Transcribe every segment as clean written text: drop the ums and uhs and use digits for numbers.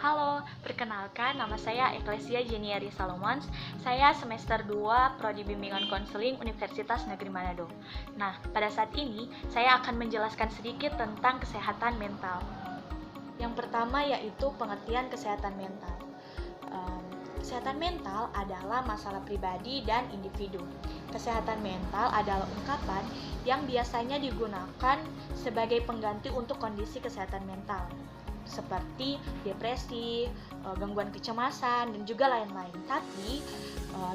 Halo, perkenalkan nama saya Eklesia Jeniari Salomons. Saya semester 2 Prodi Bimbingan Konseling Universitas Negeri Manado. Nah, pada saat ini saya akan menjelaskan sedikit tentang kesehatan mental. Yang pertama yaitu pengertian kesehatan mental. Kesehatan mental adalah masalah pribadi dan individu. Kesehatan mental adalah ungkapan yang biasanya digunakan sebagai pengganti untuk kondisi kesehatan mental, seperti depresi, gangguan kecemasan, dan juga lain-lain. Tapi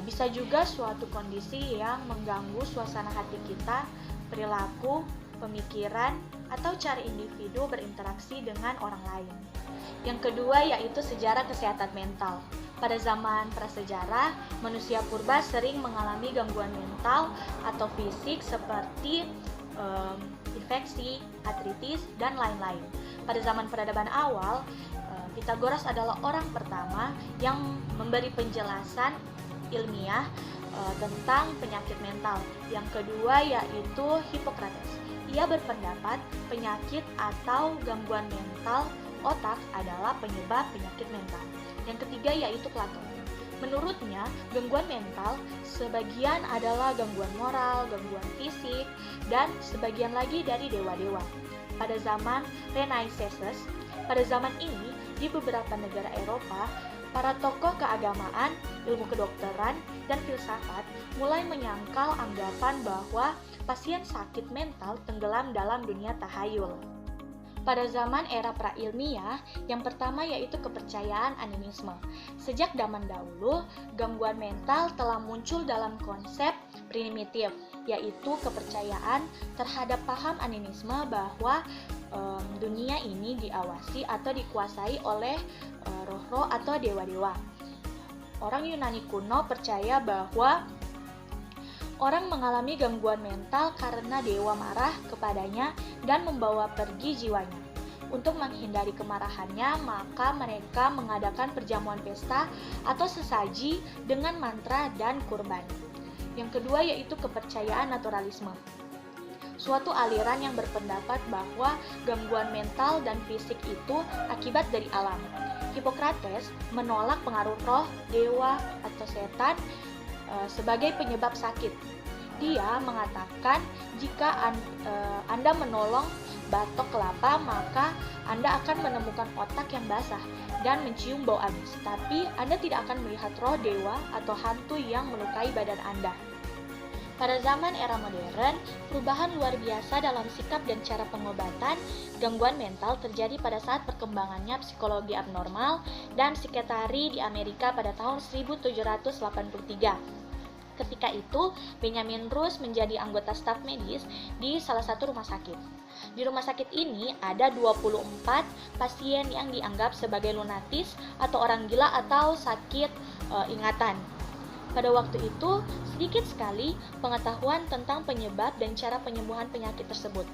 bisa juga suatu kondisi yang mengganggu suasana hati kita, perilaku, pemikiran, atau cara individu berinteraksi dengan orang lain. Yang kedua yaitu sejarah kesehatan mental. Pada zaman prasejarah, manusia purba sering mengalami gangguan mental atau fisik seperti infeksi, artritis, dan lain-lain. Pada zaman peradaban awal, Pythagoras adalah orang pertama yang memberi penjelasan ilmiah tentang penyakit mental. Yang kedua yaitu Hippocrates. Ia berpendapat penyakit atau gangguan mental otak adalah penyebab penyakit mental. Yang ketiga yaitu Plato. Menurutnya, gangguan mental sebagian adalah gangguan moral, gangguan fisik, dan sebagian lagi dari dewa-dewa. Pada zaman Renaissance, pada zaman ini di beberapa negara Eropa, para tokoh keagamaan, ilmu kedokteran, dan filsafat mulai menyangkal anggapan bahwa pasien sakit mental tenggelam dalam dunia tahayul. Pada zaman era pra-ilmiah, yang pertama yaitu kepercayaan animisme. Sejak zaman dahulu, gangguan mental telah muncul dalam konsep primitif, yaitu kepercayaan terhadap paham animisme bahwa dunia ini diawasi atau dikuasai oleh roh-roh atau dewa-dewa. Orang Yunani kuno percaya bahwa orang mengalami gangguan mental karena dewa marah kepadanya dan membawa pergi jiwanya. Untuk menghindari kemarahannya, maka mereka mengadakan perjamuan pesta atau sesaji dengan mantra dan kurban. Yang kedua yaitu kepercayaan naturalisme. Suatu aliran yang berpendapat bahwa gangguan mental dan fisik itu akibat dari alam. Hippocrates menolak pengaruh roh, dewa, atau setan sebagai penyebab sakit. Dia mengatakan jika Anda menolong batok kelapa, maka Anda akan menemukan otak yang basah dan mencium bau amis. Tapi Anda tidak akan melihat roh, dewa, atau hantu yang melukai badan Anda. Pada zaman era modern, perubahan luar biasa dalam sikap dan cara pengobatan gangguan mental terjadi pada saat perkembangannya psikologi abnormal dan psikiatri di Amerika pada tahun 1783. Ketika itu, Benjamin Rush menjadi anggota staf medis di salah satu rumah sakit. Di rumah sakit ini ada 24 pasien yang dianggap sebagai lunatis atau orang gila atau sakit ingatan. Pada waktu itu, sedikit sekali pengetahuan tentang penyebab dan cara penyembuhan penyakit tersebut.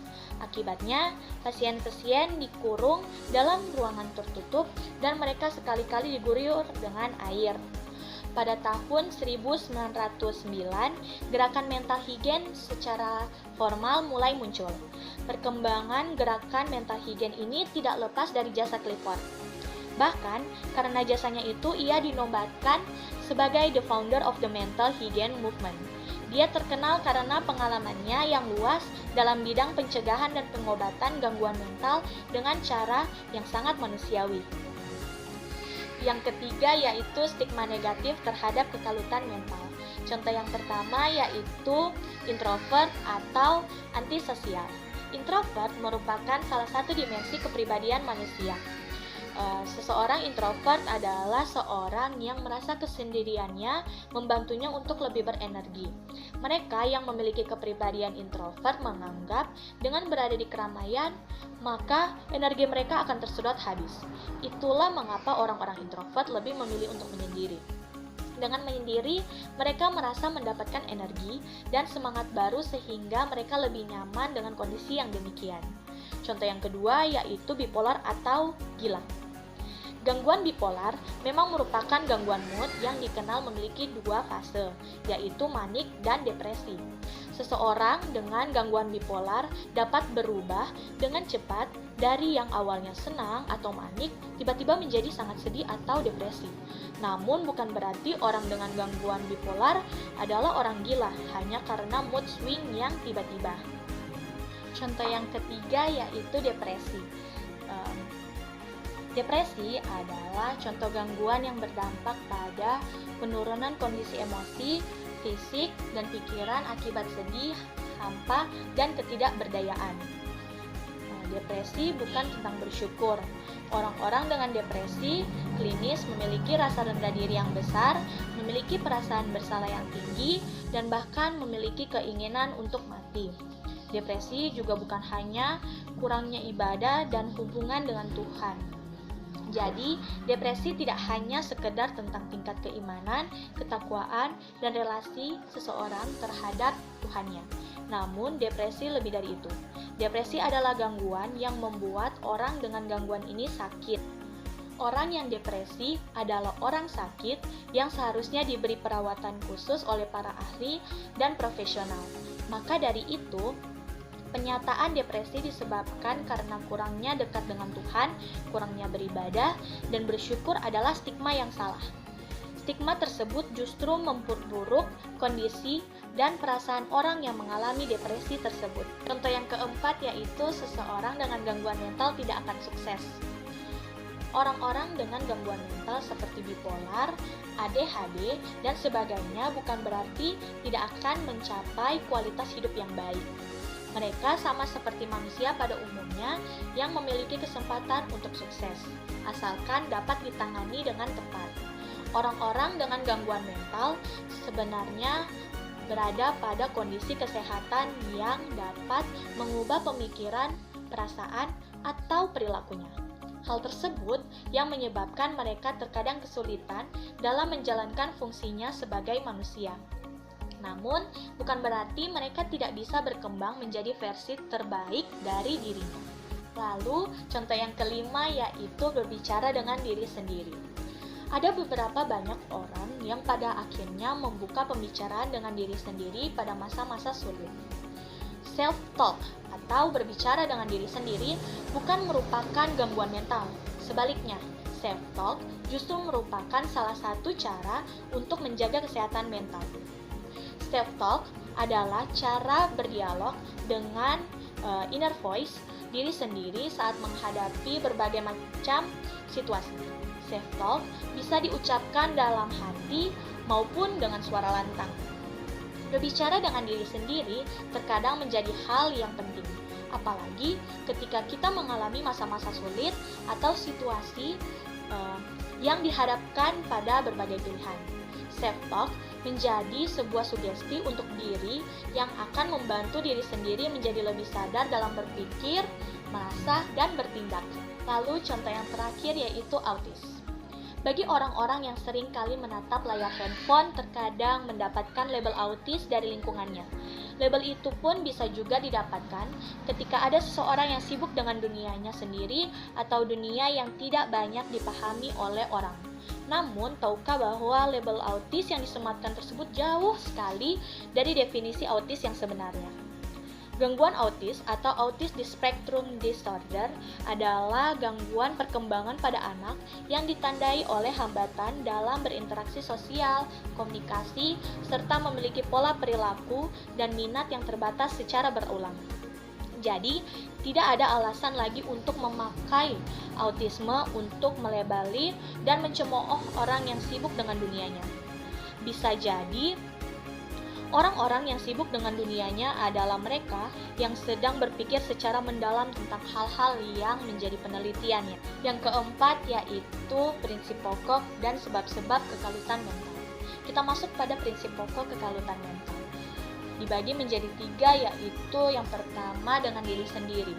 Akibatnya, pasien-pasien dikurung dalam ruangan tertutup dan mereka sekali-kali diguyur dengan air. Pada tahun 1909, gerakan mental hygiene secara formal mulai muncul. Perkembangan gerakan mental hygiene ini tidak lepas dari jasa Clifford. Bahkan, karena jasanya itu, ia dinobatkan sebagai the founder of the mental hygiene movement. Dia terkenal karena pengalamannya yang luas dalam bidang pencegahan dan pengobatan gangguan mental dengan cara yang sangat manusiawi. Yang ketiga yaitu stigma negatif terhadap kekalutan mental. Contoh yang pertama yaitu introvert atau antisosial. Introvert merupakan salah satu dimensi kepribadian manusia. Seseorang introvert adalah seorang yang merasa kesendiriannya membantunya untuk lebih berenergi. Mereka yang memiliki kepribadian introvert menganggap dengan berada di keramaian, maka energi mereka akan tersedot habis. Itulah mengapa orang-orang introvert lebih memilih untuk menyendiri. Dengan menyendiri, mereka merasa mendapatkan energi dan semangat baru sehingga mereka lebih nyaman dengan kondisi yang demikian. Contoh yang kedua yaitu bipolar atau gila. Gangguan bipolar memang merupakan gangguan mood yang dikenal memiliki dua fase, yaitu manik dan depresi. Seseorang dengan gangguan bipolar dapat berubah dengan cepat dari yang awalnya senang atau manik tiba-tiba menjadi sangat sedih atau depresi. Namun bukan berarti orang dengan gangguan bipolar adalah orang gila hanya karena mood swing yang tiba-tiba. Contoh yang ketiga yaitu depresi. Depresi adalah contoh gangguan yang berdampak pada penurunan kondisi emosi, fisik, dan pikiran akibat sedih, hampa, dan ketidakberdayaan. Depresi bukan tentang bersyukur. Orang-orang dengan depresi klinis memiliki rasa rendah diri yang besar, memiliki perasaan bersalah yang tinggi, dan bahkan memiliki keinginan untuk mati. Depresi juga bukan hanya kurangnya ibadah dan hubungan dengan Tuhan. Jadi, depresi tidak hanya sekedar tentang tingkat keimanan, ketakwaan, dan relasi seseorang terhadap Tuhannya. Namun, depresi lebih dari itu. Depresi adalah gangguan yang membuat orang dengan gangguan ini sakit. Orang yang depresi adalah orang sakit yang seharusnya diberi perawatan khusus oleh para ahli dan profesional. Maka dari itu, penyataan depresi disebabkan karena kurangnya dekat dengan Tuhan, kurangnya beribadah, dan bersyukur adalah stigma yang salah. Stigma tersebut justru memperburuk kondisi dan perasaan orang yang mengalami depresi tersebut. Contoh yang keempat yaitu seseorang dengan gangguan mental tidak akan sukses. Orang-orang dengan gangguan mental seperti bipolar, ADHD, dan sebagainya bukan berarti tidak akan mencapai kualitas hidup yang baik. Mereka sama seperti manusia pada umumnya yang memiliki kesempatan untuk sukses, asalkan dapat ditangani dengan tepat. Orang-orang dengan gangguan mental sebenarnya berada pada kondisi kesehatan yang dapat mengubah pemikiran, perasaan, atau perilakunya. Hal tersebut yang menyebabkan mereka terkadang kesulitan dalam menjalankan fungsinya sebagai manusia. Namun, bukan berarti mereka tidak bisa berkembang menjadi versi terbaik dari dirinya. Lalu, contoh yang kelima yaitu berbicara dengan diri sendiri. Ada beberapa banyak orang yang pada akhirnya membuka pembicaraan dengan diri sendiri pada masa-masa sulit. Self-talk atau berbicara dengan diri sendiri bukan merupakan gangguan mental. Sebaliknya, self-talk justru merupakan salah satu cara untuk menjaga kesehatan mental. Self-talk adalah cara berdialog dengan inner voice diri sendiri saat menghadapi berbagai macam situasi. Self-talk bisa diucapkan dalam hati maupun dengan suara lantang. Berbicara dengan diri sendiri terkadang menjadi hal yang penting, apalagi ketika kita mengalami masa-masa sulit atau situasi yang dihadapkan pada berbagai pilihan. Self-talk menjadi sebuah sugesti untuk diri yang akan membantu diri sendiri menjadi lebih sadar dalam berpikir, merasa, dan bertindak. Lalu contoh yang terakhir yaitu autis. Bagi orang-orang yang sering kali menatap layar handphone terkadang mendapatkan label autis dari lingkungannya. Label itu pun bisa juga didapatkan ketika ada seseorang yang sibuk dengan dunianya sendiri atau dunia yang tidak banyak dipahami oleh orang. Namun, tahukah bahwa label autis yang disematkan tersebut jauh sekali dari definisi autis yang sebenarnya? Gangguan autis atau autism spectrum disorder adalah gangguan perkembangan pada anak yang ditandai oleh hambatan dalam berinteraksi sosial, komunikasi, serta memiliki pola perilaku dan minat yang terbatas secara berulang. Jadi, tidak ada alasan lagi untuk memakai autisme untuk melabeli dan mencemooh orang yang sibuk dengan dunianya. Bisa jadi, orang-orang yang sibuk dengan dunianya adalah mereka yang sedang berpikir secara mendalam tentang hal-hal yang menjadi penelitiannya. Yang keempat yaitu prinsip pokok dan sebab-sebab kekalutan mental. Kita masuk pada prinsip pokok kekalutan mental. Dibagi menjadi 3 yaitu yang pertama dengan diri sendiri.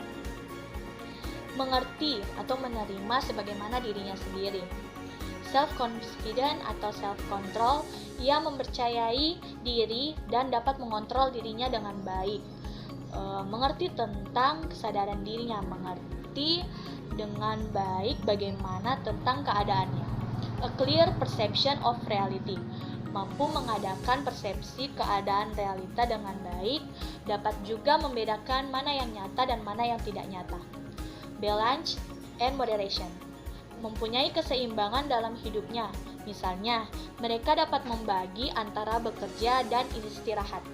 Mengerti atau menerima sebagaimana dirinya sendiri. Self-confident atau self-control, ia mempercayai diri dan dapat mengontrol dirinya dengan baik. Mengerti tentang kesadaran dirinya, mengerti dengan baik bagaimana tentang keadaannya. A clear perception of reality. mampu mengadakan persepsi keadaan realita dengan baik, dapat juga membedakan mana yang nyata dan mana yang tidak nyata. Balance and moderation. Mempunyai keseimbangan dalam hidupnya. Misalnya, mereka dapat membagi antara bekerja dan istirahat.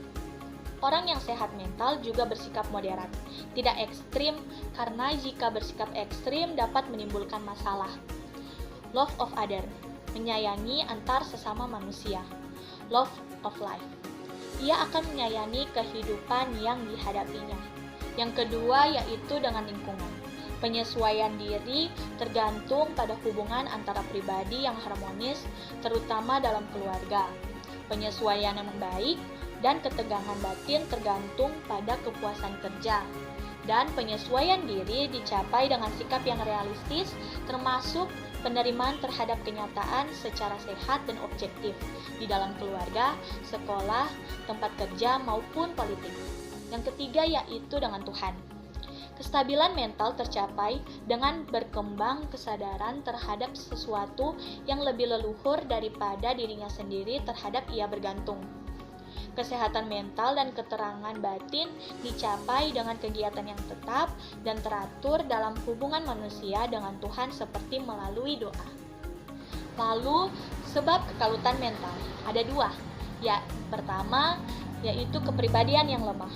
Orang yang sehat mental juga bersikap moderat, tidak ekstrim, karena jika bersikap ekstrim dapat menimbulkan masalah. Love of other, menyayangi antar sesama manusia. Love of life, ia akan menyayangi kehidupan yang dihadapinya. Yang kedua yaitu dengan lingkungan. Penyesuaian diri tergantung pada hubungan antara pribadi yang harmonis, terutama dalam keluarga. Penyesuaian yang baik dan ketegangan batin tergantung pada kepuasan kerja. Dan penyesuaian diri dicapai dengan sikap yang realistis, termasuk penerimaan terhadap kenyataan secara sehat dan objektif di dalam keluarga, sekolah, tempat kerja, maupun politik. Yang ketiga yaitu dengan Tuhan. Kestabilan mental tercapai dengan berkembang kesadaran terhadap sesuatu yang lebih leluhur daripada dirinya sendiri terhadap ia bergantung. Kesehatan mental dan keterangan batin dicapai dengan kegiatan yang tetap dan teratur dalam hubungan manusia dengan Tuhan seperti melalui doa. Lalu, sebab kekalutan mental ada dua. Pertama, yaitu kepribadian yang lemah.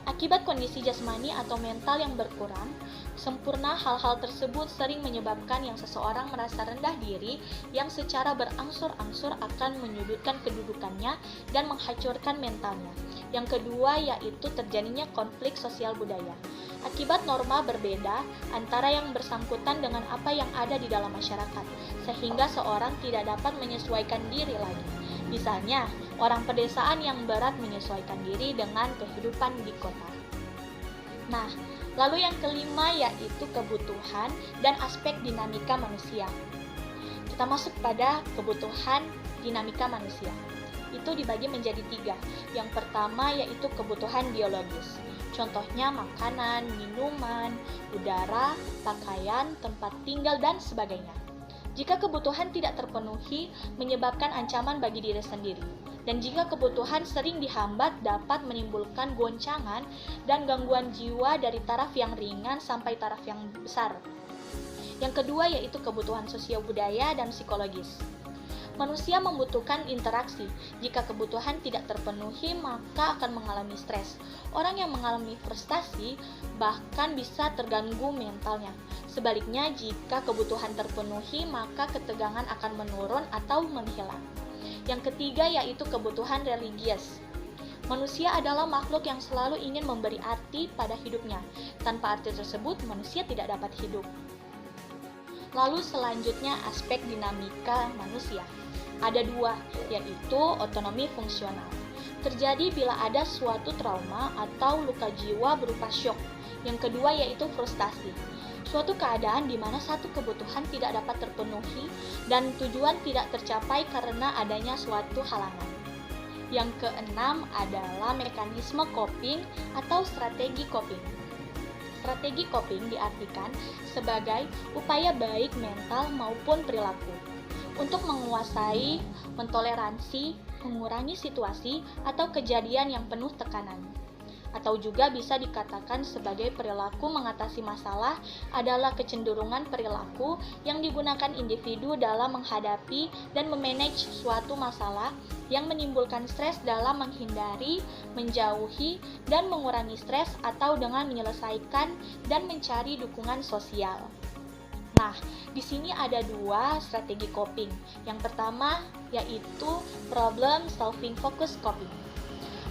Akibat kondisi jasmani atau mental yang berkurang sempurna, hal-hal tersebut sering menyebabkan yang seseorang merasa rendah diri yang secara berangsur-angsur akan menyudutkan kedudukannya dan menghancurkan mentalnya. Yang kedua yaitu terjadinya konflik sosial budaya. Akibat norma berbeda antara yang bersangkutan dengan apa yang ada di dalam masyarakat, sehingga seorang tidak dapat menyesuaikan diri lagi. Misalnya, orang pedesaan yang berat menyesuaikan diri dengan kehidupan di kota. Nah, lalu yang kelima yaitu kebutuhan dan aspek dinamika manusia. Kita masuk pada kebutuhan dinamika manusia. Itu dibagi menjadi tiga. Yang pertama yaitu kebutuhan biologis. Contohnya makanan, minuman, udara, pakaian, tempat tinggal, dan sebagainya. Jika kebutuhan tidak terpenuhi, menyebabkan ancaman bagi diri sendiri. Dan jika kebutuhan sering dihambat, dapat menimbulkan goncangan dan gangguan jiwa dari taraf yang ringan sampai taraf yang besar. Yang kedua yaitu kebutuhan sosial budaya dan psikologis. Manusia membutuhkan interaksi. Jika kebutuhan tidak terpenuhi, maka akan mengalami stres. Orang yang mengalami frustasi bahkan bisa terganggu mentalnya. Sebaliknya, jika kebutuhan terpenuhi, maka ketegangan akan menurun atau menghilang. Yang ketiga yaitu kebutuhan religius. Manusia adalah makhluk yang selalu ingin memberi arti pada hidupnya. Tanpa arti tersebut, manusia tidak dapat hidup. Lalu selanjutnya aspek dinamika manusia. Ada dua, yaitu otonomi fungsional. Terjadi bila ada suatu trauma atau luka jiwa berupa syok. Yang kedua yaitu frustasi. Suatu keadaan di mana satu kebutuhan tidak dapat terpenuhi dan tujuan tidak tercapai karena adanya suatu halangan. Yang keenam adalah mekanisme coping atau strategi coping. Strategi coping diartikan sebagai upaya baik mental maupun perilaku untuk menguasai, mentoleransi, mengurangi situasi atau kejadian yang penuh tekanan. Atau juga bisa dikatakan sebagai perilaku mengatasi masalah adalah kecenderungan perilaku yang digunakan individu dalam menghadapi dan memanage suatu masalah yang menimbulkan stres dalam menghindari, menjauhi, dan mengurangi stres atau dengan menyelesaikan dan mencari dukungan sosial. Nah, di sini ada dua strategi coping. Yang pertama yaitu problem solving focus coping.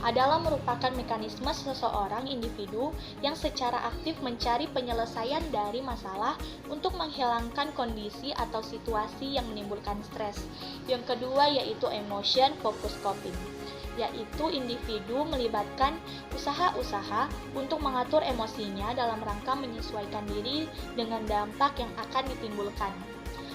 Adalah merupakan mekanisme seseorang individu yang secara aktif mencari penyelesaian dari masalah untuk menghilangkan kondisi atau situasi yang menimbulkan stres. Yang kedua yaitu emotion focus coping, yaitu individu melibatkan usaha-usaha untuk mengatur emosinya dalam rangka menyesuaikan diri dengan dampak yang akan ditimbulkan.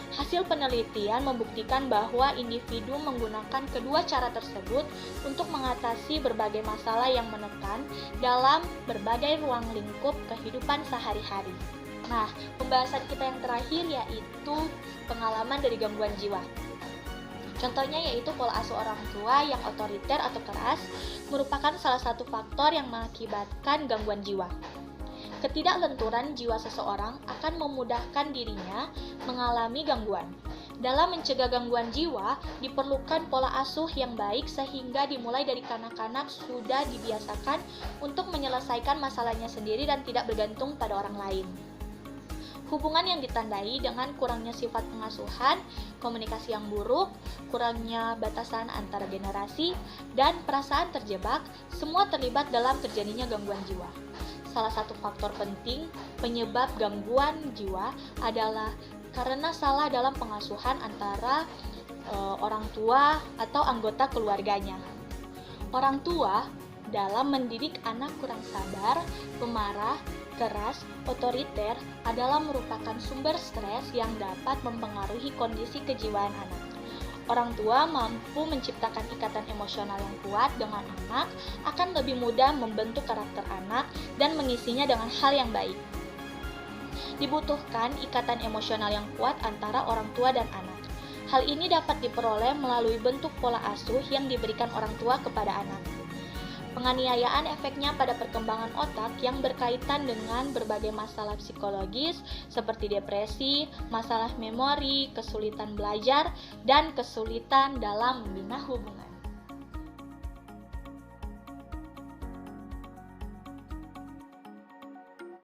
Hasil penelitian membuktikan bahwa individu menggunakan kedua cara tersebut untuk mengatasi berbagai masalah yang menekan dalam berbagai ruang lingkup kehidupan sehari-hari. Nah, pembahasan kita yang terakhir yaitu pengalaman dari gangguan jiwa. Contohnya yaitu pola asuh orang tua yang otoriter atau keras merupakan salah satu faktor yang mengakibatkan gangguan jiwa. Ketidaklenturan jiwa seseorang akan memudahkan dirinya mengalami gangguan. Dalam mencegah gangguan jiwa, diperlukan pola asuh yang baik sehingga dimulai dari kanak-kanak sudah dibiasakan untuk menyelesaikan masalahnya sendiri dan tidak bergantung pada orang lain. Hubungan yang ditandai dengan kurangnya sifat pengasuhan, komunikasi yang buruk, kurangnya batasan antara generasi, dan perasaan terjebak, semua terlibat dalam terjadinya gangguan jiwa. Salah satu faktor penting penyebab gangguan jiwa adalah karena salah dalam pengasuhan antara orang tua atau anggota keluarganya. Orang tua dalam mendidik anak kurang sabar, pemarah, keras, otoriter adalah merupakan sumber stres yang dapat mempengaruhi kondisi kejiwaan anak. Orang tua mampu menciptakan ikatan emosional yang kuat dengan anak, akan lebih mudah membentuk karakter anak dan mengisinya dengan hal yang baik. Dibutuhkan ikatan emosional yang kuat antara orang tua dan anak. Hal ini dapat diperoleh melalui bentuk pola asuh yang diberikan orang tua kepada anak. Penganiayaan efeknya pada perkembangan otak yang berkaitan dengan berbagai masalah psikologis seperti depresi, masalah memori, kesulitan belajar, dan kesulitan dalam membina hubungan.